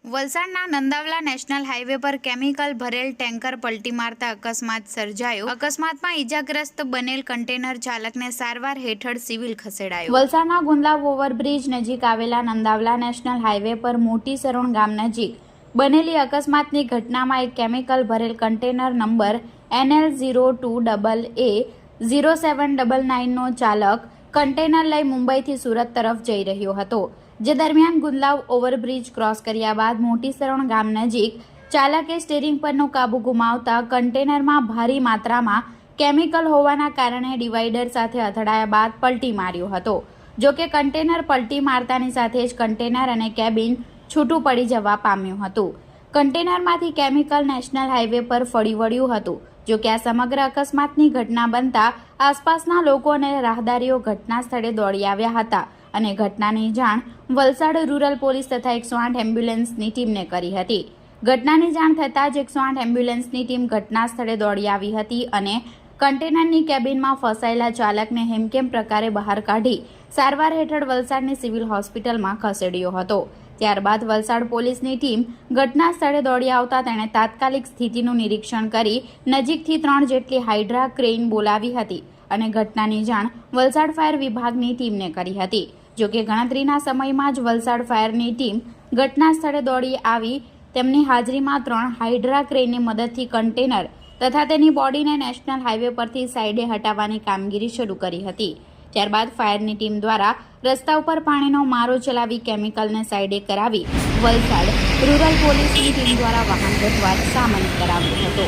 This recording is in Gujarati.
વલસાડના નંદાવલા નેશનલ હાઈવે પર કેમિકલ ભરેલ ટેન્કર પલટી મારતા અકસ્માત સર્જાયો। અકસ્માતમાં ઈજાગ્રસ્ત બનેલ કન્ટેનર ચાલકને સારવાર હેઠળ સિવિલ ખસેડાયો। વલસાડના ગુંદલાવ ઓવરબ્રિજ નજીક આવેલા નંદાવલા નેશનલ હાઈવે પર મોટી સરોણ ગામ નજીક બનેલી અકસ્માતની ઘટનામાં એક કેમિકલ ભરેલ કન્ટેનર નંબર NL02AA0799 નો ચાલક કન્ટેનર લઈ મુંબઈથી સુરત તરફ જઈ રહ્યો હતો, જે દરમિયાન ગુંદલાવ ઓવરબ્રિજ ક્રોસ કર્યા બાદ મોટી સરોણ ગામ નજીક ચાલકે સ્ટીરિંગ પરનો કાબુ ગુમાવતા કન્ટેનરમાં ભારી માત્રામાં કેમિકલ હોવાના કારણે ડિવાઈડર સાથે અથડાયા બાદ પલટી માર્યો હતો। જો કે કન્ટેનર પલટી મારતાની સાથે જ કન્ટેનર અને કેબિન છૂટું પડી જવા પામ્યું હતું। કન્ટેનરમાંથી કેમિકલ નેશનલ હાઈવે પર ફરી વળ્યું હતું। જો કે આ સમગ્ર અકસ્માતની ઘટના બનતા આસપાસના લોકો અને રાહદારીઓ ઘટના સ્થળે દોડી આવ્યા હતા અને ઘટનાની જાણ વલસાડ રૂરલ પોલીસ તથા 108 એમ્બ્યુલન્સની ટીમને કરી હતી। ઘટનાની જાણ થતાં જ 108 એમ્બ્યુલન્સની ટીમ ઘટના સ્થળે દોડી આવી હતી અને કન્ટેનરની કેબિનમાં ફસાયેલા ચાલકને હેમખેમ પ્રકારે બહાર કાઢી સારવાર હેઠળ વલસાડની સિવિલ હોસ્પિટલમાં ખસેડ્યો હતો। ત્યારબાદ વલસાડ પોલીસની ટીમ ઘટના સ્થળે દોડી આવતા તેણે તાત્કાલિક સ્થિતિનું નિરીક્ષણ કરી નજીકથી 3 જેટલી હાઇડ્રા ક્રેઇન બોલાવી હતી અને ઘટનાની જાણ વલસાડ ફાયર વિભાગની ટીમને કરી હતી। જો કે ગણતરીના સમયમાં જ વલસાડ ફાયરની ટીમ ઘટના સ્થળે દોડી આવી તેમની હાજરીમાં 3 હાઇડ્રા ક્રેનની મદદથી કન્ટેનર તથા તેની બોડીને નેશનલ હાઈવે પરથી સાઈડે હટાવવાની કામગીરી શરૂ કરી હતી। ત્યારબાદ ફાયરની ટીમ દ્વારા રસ્તા ઉપર પાણીનો મારો ચલાવી કેમિકલને સાઈડે કરાવી વલસાડ રૂરલ પોલીસની ટીમ દ્વારા વાહન વ્યવહાર સામાન્ય કરાવ્યો હતો।